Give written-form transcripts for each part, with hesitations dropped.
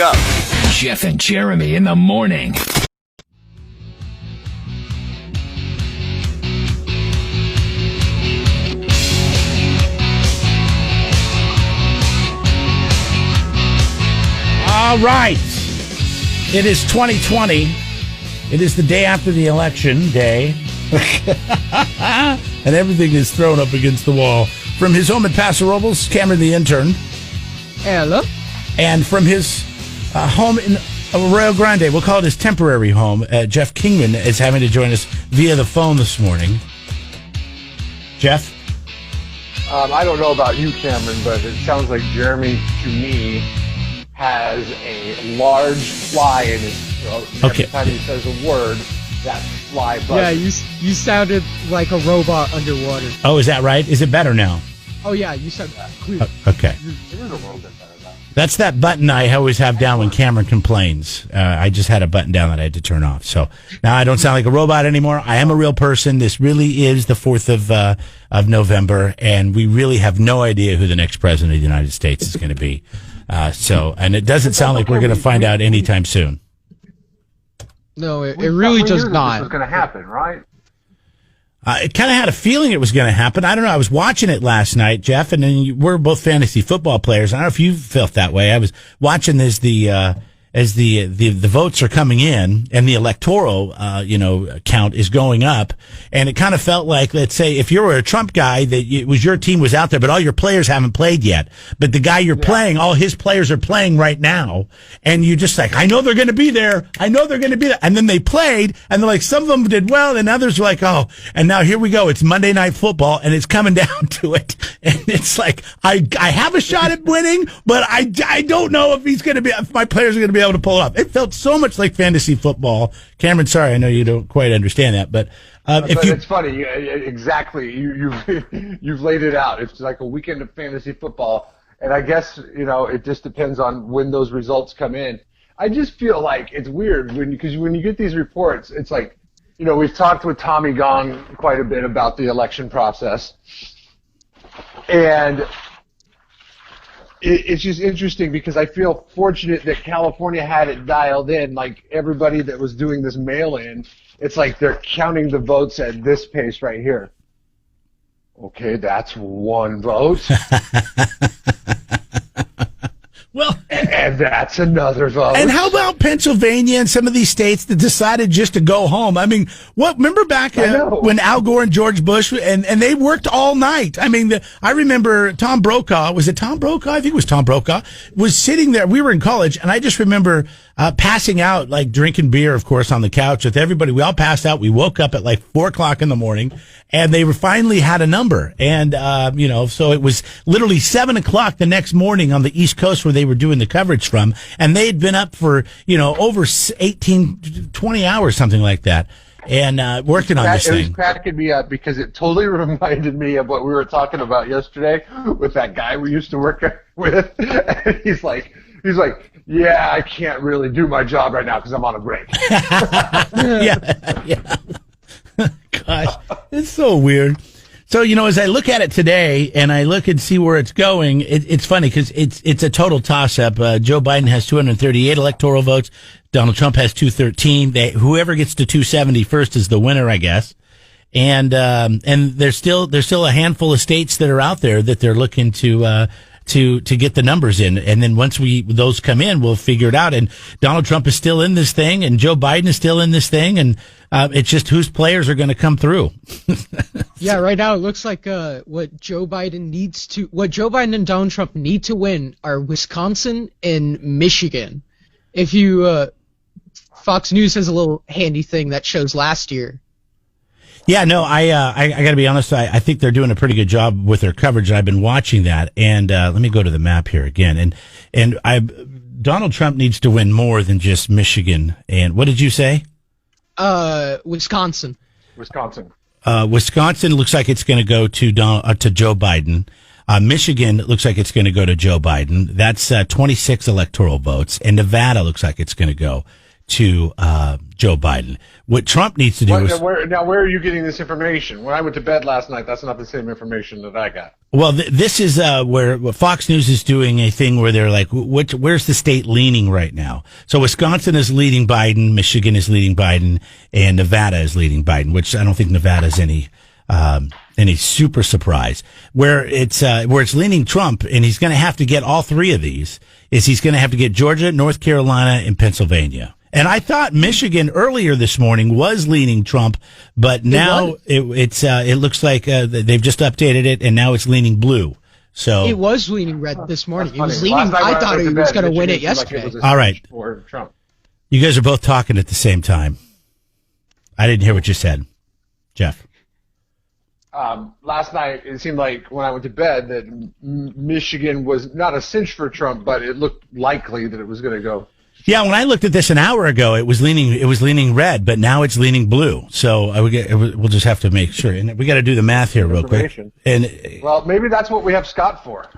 up. Jeff and Jeremy in the morning. All right. It is 2020. It is the day after the election day. And everything is thrown up against the wall. From his home at Paso Robles, Cameron the intern. Hello. And from his home in Arroyo Grande, we'll call it his temporary home, Jeff Kingman is having to join us via the phone this morning. Jeff? I don't know about you, Cameron, but it sounds like Jeremy, to me, has a large fly in his throat. Okay. Every time he says a word, that fly buzzes. Yeah, you sounded like a robot underwater. Oh, is that right? Is it better now? Oh, yeah, you sound clear. Okay. It is a little bit better, though. That's that button I always have down when Cameron complains. I just had a button down that I had to turn off. So now I don't sound like a robot anymore. I am a real person. This really is the 4th of November, and we really have no idea who the next president of the United States is going to be. And it doesn't sound like we're going to find out anytime soon. No, it really does not. This was going to happen, right? It kind of had a feeling it was going to happen. I don't know. I was watching it last night, Jeff, and then we're both fantasy football players. I don't know if you felt that way. I was watching as the votes are coming in and the electoral, count is going up. And it kind of felt like, let's say, if you were a Trump guy, that it was your team was out there, but all your players haven't played yet. But the guy you're playing, all his players are playing right now. And you just like, I know they're going to be there. I know they're going to be there. And then they played and they're like, some of them did well and others were like, oh, and now here we go. It's Monday Night Football and it's coming down to it. And it's like, I have a shot at winning, but I don't know if my players are going to be able to pull it off. It felt so much like fantasy football. Cameron, sorry, I know you don't quite understand that, but it's funny. Exactly, you've laid it out. It's like a weekend of fantasy football, and I guess it just depends on when those results come in. I just feel like it's weird because when you get these reports, it's like we've talked with Tommy Gong quite a bit about the election process, and it's just interesting because I feel fortunate that California had it dialed in. Like everybody that was doing this mail-in, it's like they're counting the votes at this pace right here. Okay, that's one vote. Well, and that's another vote. And how about Pennsylvania and some of these states that decided just to go home? I mean, remember back when Al Gore and George Bush, and they worked all night. I mean, I remember Tom Brokaw, was it Tom Brokaw? I think it was Tom Brokaw, was sitting there. We were in college, and I just remember passing out, like drinking beer, of course, on the couch with everybody. We all passed out. We woke up at like 4:00 in the morning, and they finally had a number. And, so it was literally 7:00 the next morning on the East Coast where they were doing the coverage from. And they had been up for, over 18, 20 hours, something like that. And working on this thing. It was cracking me up because it totally reminded me of what we were talking about yesterday with that guy we used to work with. And he's like, yeah, I can't really do my job right now because I'm on a break. Yeah. Gosh, it's so weird. So, as I look at it today and I look and see where it's going, it's funny because it's a total toss-up. Joe Biden has 238 electoral votes. Donald Trump has 213. Whoever gets to 270 first is the winner, I guess. And there's still a handful of states that are out there that they're looking to get the numbers in. And then once those come in, we'll figure it out. And Donald Trump is still in this thing and Joe Biden is still in this thing. And, it's just whose players are going to come through. Yeah, right now it looks like, what Joe Biden and Donald Trump need to win are Wisconsin and Michigan. If you, Fox News has a little handy thing that shows last year. Yeah, no, I got to be honest. I think they're doing a pretty good job with their coverage. I've been watching that, and let me go to the map here again. And Donald Trump needs to win more than just Michigan. And what did you say? Wisconsin. Wisconsin looks like it's going to go to Joe Biden. Michigan looks like it's going to go to Joe Biden. That's 26 electoral votes, and Nevada looks like it's going to go to Joe Biden. What Trump needs to do is... Where are you getting this information? When I went to bed last night, that's not the same information that I got. Well, this is where Fox News is doing a thing where they're like, where's the state leaning right now? So Wisconsin is leading Biden, Michigan is leading Biden, and Nevada is leading Biden, which I don't think Nevada is any super surprise. Where it's leaning Trump, and he's going to have to get all three of these, is he's going to have to get Georgia, North Carolina, and Pennsylvania. And I thought Michigan earlier this morning was leaning Trump, but now it looks like they've just updated it, and now it's leaning blue. So it was leaning red this morning. It was leaning. I thought he was going to win it yesterday. All right, for Trump. You guys are both talking at the same time. I didn't hear what you said, Jeff. Last night, it seemed like when I went to bed that Michigan was not a cinch for Trump, but it looked likely that it was going to go. Yeah, when I looked at this an hour ago, it was leaning red, but now it's leaning blue. So we'll just have to make sure, and we got to do the math here real quick. And well, maybe that's what we have Scott for.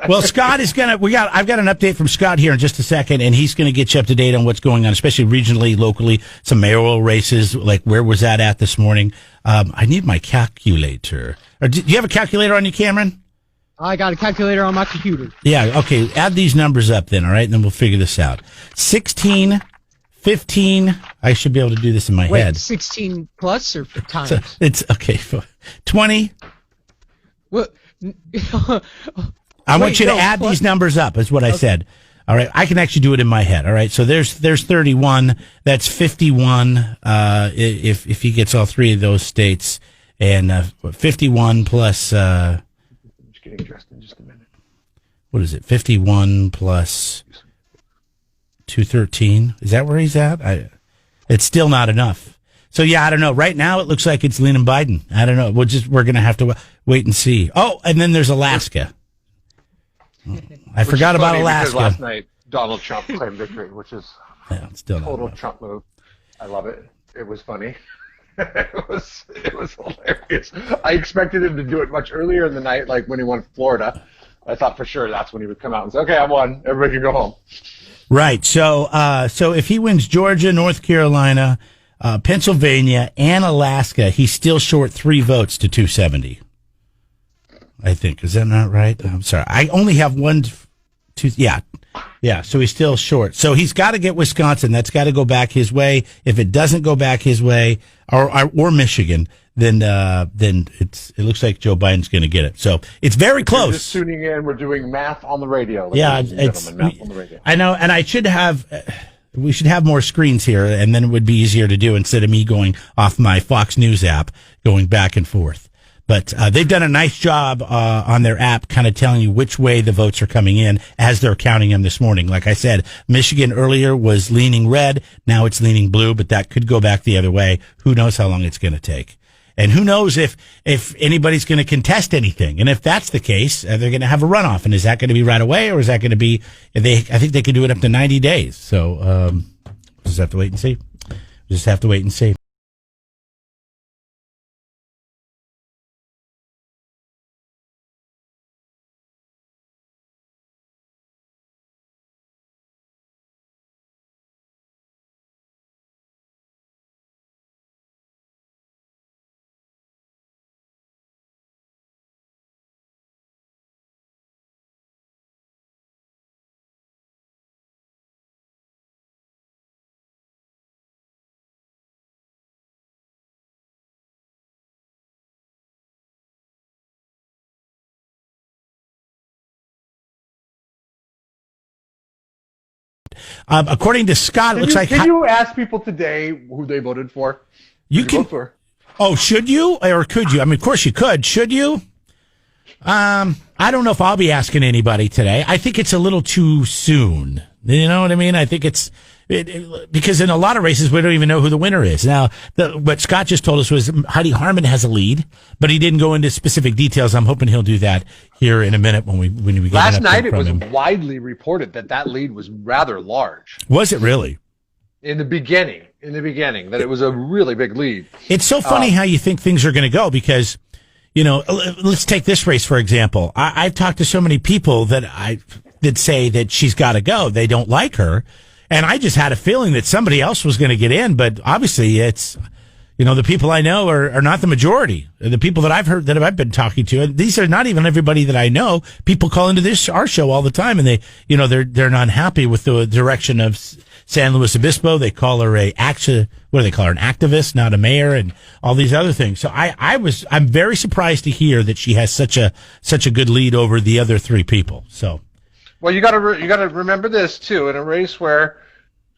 Well, Scott is I've got an update from Scott here in just a second, and he's gonna get you up to date on what's going on, especially regionally, locally, some mayoral races. Like where was that at this morning? I need my calculator. Do you have a calculator on you, Cameron? I got a calculator on my computer. Yeah, okay. Add these numbers up then, all right? And then we'll figure this out. 16, 15. I should be able to do this in my head. 16 plus or times? So it's, okay, 20. What? I want you to add these numbers up, is what I said. All right, I can actually do it in my head, all right? So there's 31. That's 51 if he gets all three of those states. And 51 plus... getting dressed in just a minute. What is it? 51 plus 213. Is that where he's at? It's still not enough. So yeah, I don't know. Right now, it looks like it's leaning Biden. I don't know. We're going to have to wait and see. Oh, and then there's Alaska. I forgot about Alaska. Last night, Donald Trump claimed victory, which is still total Trump move. I love it. It was funny. It was hilarious. I expected him to do it much earlier in the night, like when he won Florida. I thought for sure that's when he would come out and say, "Okay, I won. Everybody can go home." Right. So if he wins Georgia, North Carolina, Pennsylvania, and Alaska, he's still short 3 votes to 270. I think. Is that not right? I'm sorry. I only have 1, 2. Yeah. So he's still short. So he's got to get Wisconsin. That's got to go back his way. If it doesn't go back his way, or Michigan, then it looks like Joe Biden's going to get it. So it's very close. Just tuning in, we're doing math on the radio. Math on the radio. I know, and we should have more screens here, and then it would be easier to do instead of me going off my Fox News app, going back and forth. But they've done a nice job on their app kind of telling you which way the votes are coming in as they're counting them this morning. Like I said, Michigan earlier was leaning red. Now it's leaning blue, but that could go back the other way. Who knows how long it's going to take. And who knows if anybody's going to contest anything. And if that's the case, they're going to have a runoff. And is that going to be right away, or is that going to be, I think they could do it up to 90 days. So we'll just have to wait and see. According to Scott, it looks like... Can you ask people today who they voted for? You can... Vote for? Oh, should you? Or could you? I mean, of course you could. Should you? I don't know if I'll be asking anybody today. I think it's a little too soon. You know what I mean? I think because in a lot of races, we don't even know who the winner is. Now, what Scott just told us was Heidi Harmon has a lead, but he didn't go into specific details. I'm hoping he'll do that here in a minute when we get last night. It was widely reported that lead was rather large. Was it really? In the beginning, that it was a really big lead. It's so funny how you think things are going to go because, you know, let's take this race for example. I've talked to so many people that say that she's got to go. They don't like her. And I just had a feeling that somebody else was going to get in, but obviously it's, the people I know are not the majority. The people that I've heard, that I've been talking to, and these are not even everybody that I know. People call into our show all the time, and they're not happy with the direction of San Luis Obispo. They call her an activist, not a mayor, and all these other things. So I'm very surprised to hear that she has such a good lead over the other three people. So. Well, you got to remember this too. In a race where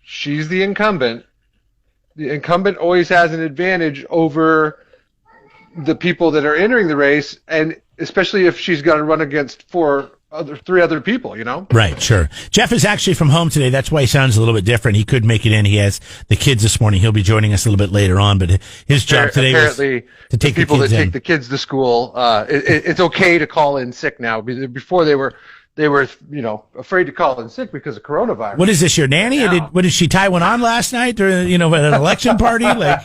she's the incumbent always has an advantage over the people that are entering the race, and especially if she's got to run against three other people. Right, sure. Jeff is actually from home today. That's why he sounds a little bit different. He couldn't make it in. He has the kids this morning. He'll be joining us a little bit later on. But his job today was to take people the kids that take the kids to school. It's okay to call in sick now. Before they were afraid to call in sick because of coronavirus. What is this, your nanny? Did she tie one on last night or, at an election party? Like,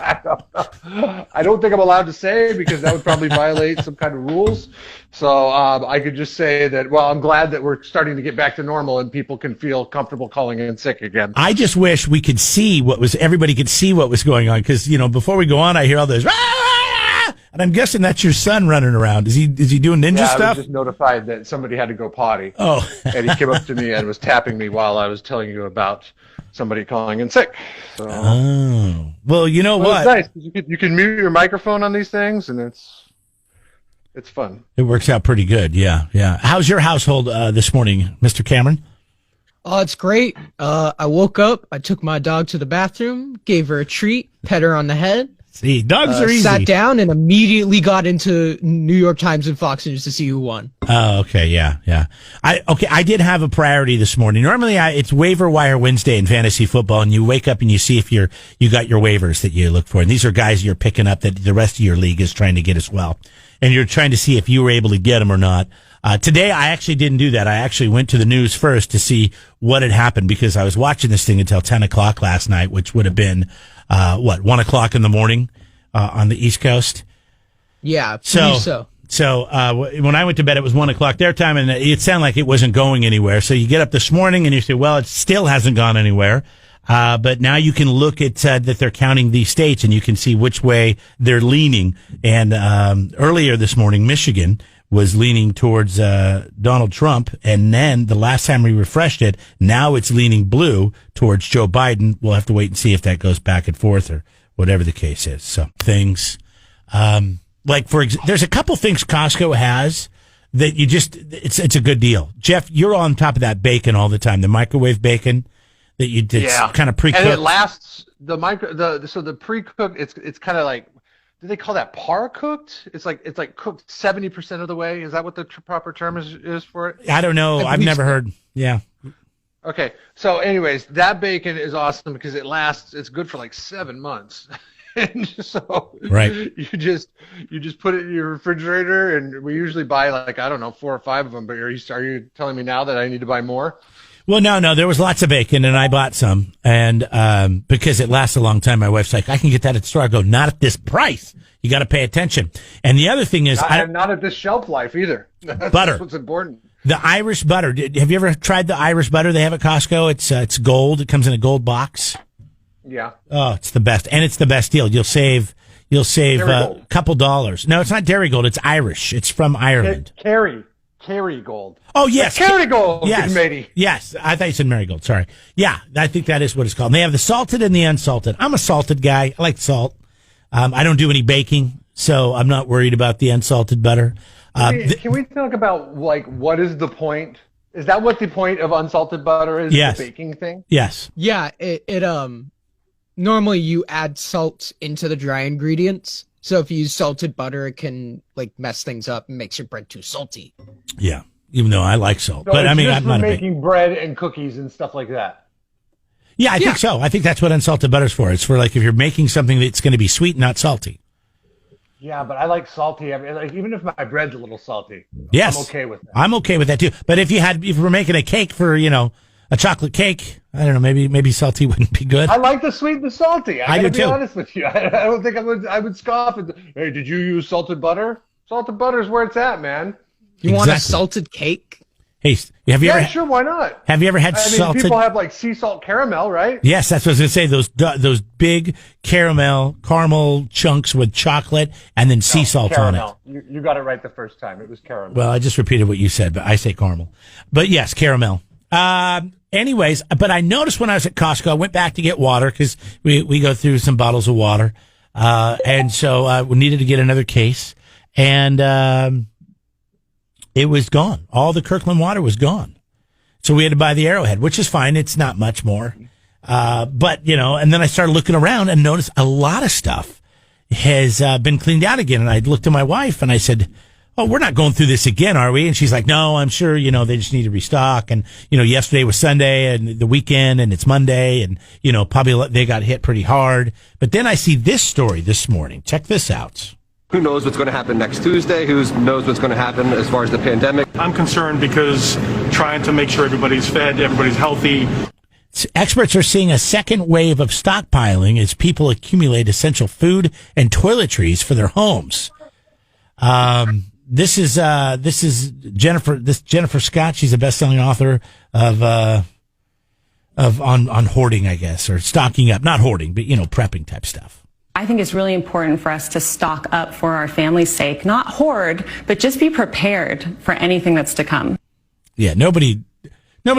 I don't think I'm allowed to say because that would probably violate some kind of rules. So I could just say that, I'm glad that we're starting to get back to normal and people can feel comfortable calling in sick again. I just wish we could see everybody could see what was going on. Because, before we go on, I hear all this, and I'm guessing that's your son running around. Is he doing ninja stuff? I was just notified that somebody had to go potty. Oh. And he came up to me and was tapping me while I was telling you about somebody calling in sick. So, oh. Well, you know what? It's nice. You can mute your microphone on these things, and it's fun. It works out pretty good. Yeah, yeah. How's your household this morning, Mr. Cameron? Oh, it's great. I woke up, I took my dog to the bathroom, gave her a treat, pet her on the head. See, dogs are easy. Sat down and immediately got into New York Times and Fox News to see who won. Oh, okay, yeah. I did have a priority this morning. Normally, it's waiver wire Wednesday in fantasy football, and you wake up and you see if you got your waivers that you look for, and these are guys you're picking up that the rest of your league is trying to get as well, and you're trying to see if you were able to get them or not. Today, I actually didn't do that. I actually went to the news first to see what had happened because I was watching this thing until 10 o'clock last night, which would have been 1 o'clock in the morning on the East Coast. Yeah, so when I went to bed, it was 1 o'clock their time, and it sounded like it wasn't going anywhere. So you get up this morning and you say, well, it still hasn't gone anywhere. But now you can look at that they're counting these states, and you can see which way they're leaning. And earlier this morning, Michigan was leaning towards Donald Trump, and then the last time we refreshed it, now it's leaning blue towards Joe Biden. We'll have to wait and see if that goes back and forth or whatever the case is. So things there's a couple things Costco has that it's a good deal. Jeff, you're on top of that bacon all the time, the microwave bacon that you did kind of pre-cooked. And it lasts the pre-cooked. It's kind of like, do they call that par-cooked? It's like cooked 70% of the way. Is that what the proper term is for it? I don't know. I've never heard. Yeah. Okay. So anyways, that bacon is awesome because it's good for like 7 months. And so right. you just put it in your refrigerator, and we usually buy 4 or 5 of them, but are you telling me now that I need to buy more? Well, no, there was lots of bacon, and I bought some, and because it lasts a long time, my wife's like, I can get that at the store. I go, not at this price. You got to pay attention. And the other thing is, not at this shelf life either. Butter. That's what's important. The Irish butter. Have you ever tried the Irish butter they have at Costco? It's gold. It comes in a gold box. Yeah. Oh, it's the best, and it's the best deal. You'll save a couple dollars. No, it's not Dairy Gold. It's Irish. It's from Ireland. Kerry Gold. Oh, yes. Kerry Gold. Yes. Matey. Yes. I thought you said Marigold. Sorry. Yeah, I think that is what it's called. And they have the salted and the unsalted. I'm a salted guy. I like salt. I don't do any baking, so I'm not worried about the unsalted butter. Can we talk about, what is the point? Is that what the point of unsalted butter is? Yes. The baking thing? Yes. Yeah, normally you add salt into the dry ingredients. So if you use salted butter, it can mess things up and makes your bread too salty. Yeah, even though I like salt, So but I'm not making bread and cookies and stuff like that. Yeah, I think so. I think that's what unsalted butter's for. It's for if you're making something that's going to be sweet, not salty. Yeah, but I like salty. I mean, even if my bread's a little salty, yes, I'm okay with that. I'm okay with that too. But if you were making a cake for a chocolate cake, I don't know, maybe salty wouldn't be good. I like the sweet and the salty. I do gotta be too. honest with you. I don't think I would scoff at hey, did you use salted butter? Salted butter is where it's at, man. You want a salted cake? Hey, have you Yeah, ever? sure, why not? Have you ever had I mean, salted? people have like sea salt caramel, right? Yes, that's what I was going to say. Those big caramel chunks with chocolate and then sea salt Caramel. on it. You got it right the first time. It was caramel. Well, I just repeated what you said, but I say caramel. But yes, caramel. Anyways, but I noticed when I was at Costco, I went back to get water because we go through some bottles of water. And so we needed to get another case. And it was gone. All the Kirkland water was gone. So we had to buy the Arrowhead, which is fine. It's not much more. But, and then I started looking around and noticed a lot of stuff has been cleaned out again. And I looked at my wife and I said, oh, we're not going through this again, are we? And she's like, no, I'm sure, they just need to restock. And, yesterday was Sunday and the weekend and it's Monday and, probably they got hit pretty hard. But then I see this story this morning. Check this out. Who knows what's going to happen next Tuesday? Who knows what's going to happen as far as the pandemic? I'm concerned because trying to make sure everybody's fed, everybody's healthy. Experts are seeing a second wave of stockpiling as people accumulate essential food and toiletries for their homes. This is Jennifer Scott. She's a best-selling author of on hoarding, I guess, or stocking up, not hoarding, but prepping type stuff. I think it's really important for us to stock up for our family's sake, not hoard, but just be prepared for anything that's to come. Yeah, nobody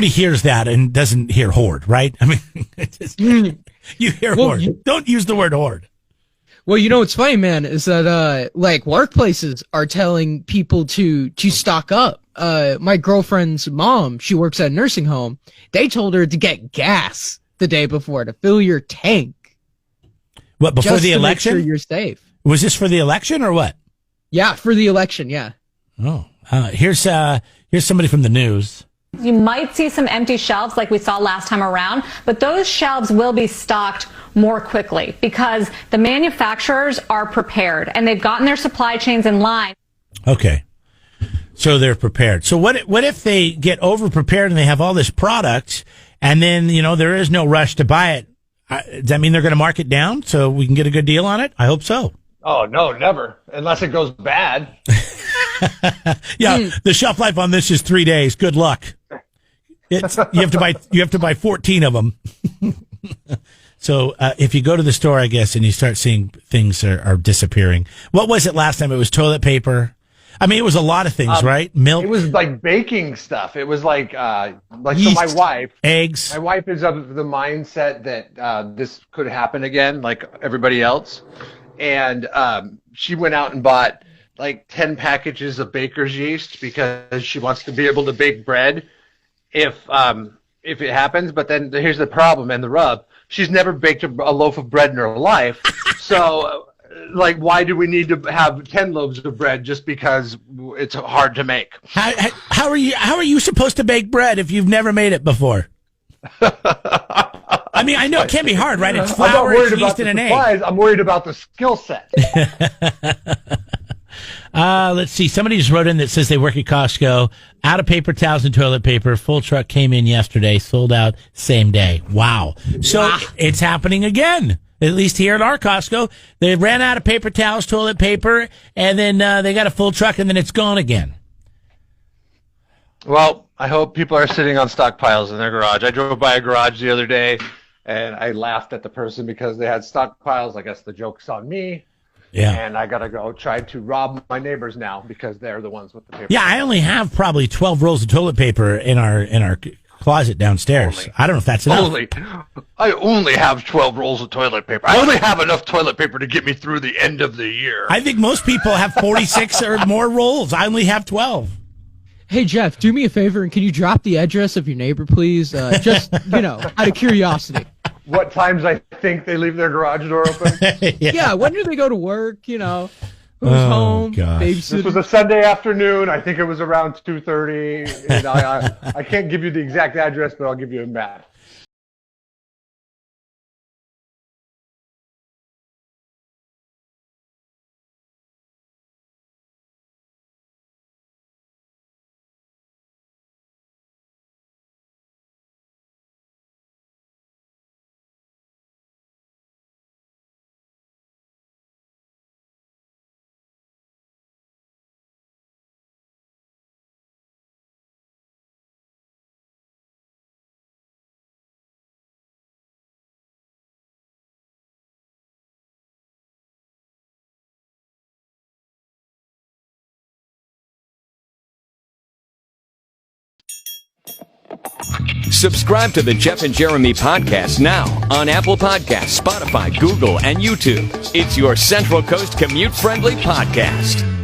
hears that and doesn't hear hoard, right? I mean, you hear hoard. Don't use the word hoard. Well, what's funny, man, is that workplaces are telling people to stock up. My girlfriend's mom, she works at a nursing home. They told her to get gas the day before to fill your tank. What, before just the to election? Make sure you're safe. Was this for the election or what? Yeah, for the election, yeah. Oh, here's somebody from the news. You might see some empty shelves like we saw last time around, but those shelves will be stocked more quickly because the manufacturers are prepared and they've gotten their supply chains in line. Okay. So they're prepared. So what if they get over prepared and they have all this product and then, there is no rush to buy it? Does that mean they're going to mark it down so we can get a good deal on it? I hope so. Oh, no, never. Unless it goes bad. Yeah, the shelf life on this is 3 days. Good luck. You have to buy 14 of them. So if you go to the store, I guess, and you start seeing things are disappearing. What was it last time? It was toilet paper. I mean, it was a lot of things, right? Milk. It was like baking stuff. It was like yeast, so my wife, eggs. My wife is of the mindset that this could happen again, like everybody else, and she went out and bought like 10 packages of baker's yeast because she wants to be able to bake bread if it happens. But then here's the problem and the rub: she's never baked a loaf of bread in her life, so. Like, why do we need to have 10 loaves of bread just because it's hard to make? How are you supposed to bake bread if you've never made it bore? I mean, I know it can't be hard, right? It's flour, it's yeast, and an egg. I'm worried about the skill set. Let's see. Somebody just wrote in that says they work at Costco. Out of paper towels and toilet paper. Full truck came in yesterday. Sold out same day. Wow. So it's happening again. At least here at our Costco. They ran out of paper towels, toilet paper, and then they got a full truck, and then it's gone again. Well, I hope people are sitting on stockpiles in their garage. I drove by a garage the other day, and I laughed at the person because they had stockpiles. I guess the joke's on me. Yeah. And I got to go try to rob my neighbors now because they're the ones with the paper. Yeah, I only have probably 12 rolls of toilet paper in our closet downstairs. I don't know if that's enough. I only have 12 rolls of toilet paper. I only have enough toilet paper to get me through the end of the year. I think most people have 46 or more rolls. I only have 12. Hey, Jeff, do me a favor, and can you drop the address of your neighbor, please? Just, out of curiosity. What times I think they leave their garage door open? Yeah, when do they go to work, Who's home? Babysitting. This was a Sunday afternoon. I think it was around 2:30. And I can't give you the exact address, but I'll give you a map. Subscribe to the Jeff and Jeremy podcast now on Apple Podcasts, Spotify, Google, and YouTube. It's your Central Coast commute-friendly podcast.